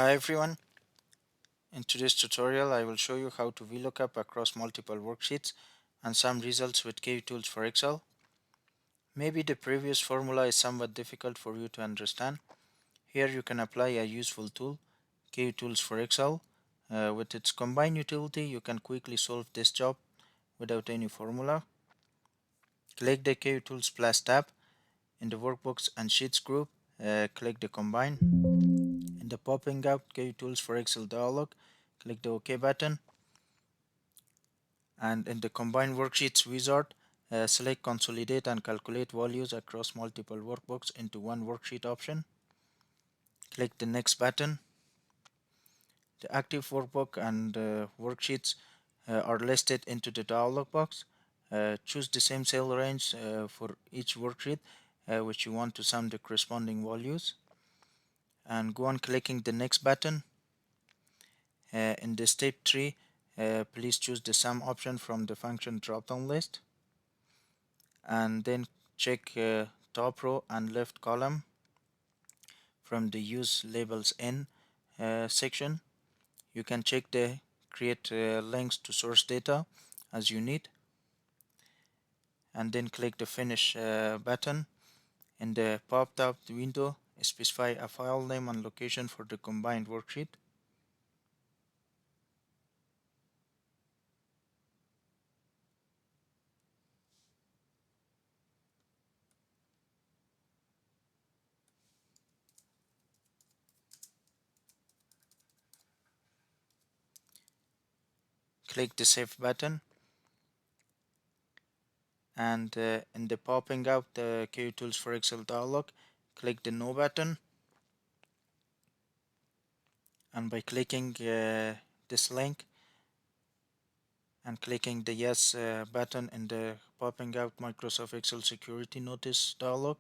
Hi everyone, in today's tutorial I will show you how to VLOOKUP across multiple worksheets and some results with Kutools for Excel. Maybe the previous formula is somewhat difficult for you to understand. Here you can apply a useful tool, Kutools for Excel. With its combine utility you can quickly solve this job without any formula. Click the Kutools Plus tab in the Workbooks and Sheets group. Click the Combine. In the popping up Kutools for Excel dialog, click the OK button. And in the Combine Worksheets wizard, select Consolidate and Calculate Values across multiple workbooks into one worksheet option. Click the Next button. The active workbook and worksheets are listed into the dialog box. Choose the same cell range for each worksheet which you want to sum the corresponding values. And go on clicking the Next button. In the step 3, please choose the sum option from the function drop-down list. And then check top row and left column from the use labels in section. You can check the create links to source data as you need, and then click the finish button. In the popped up window, specify a file name and location for the combined worksheet. Click the save button, and in the popping up the Kutools for Excel dialog, click the no button. And by clicking this link and clicking the yes button in the popping out Microsoft Excel security notice dialog,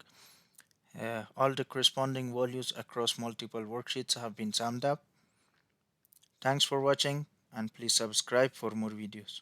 all the corresponding values across multiple worksheets have been summed up. Thanks for watching, and please subscribe for more videos.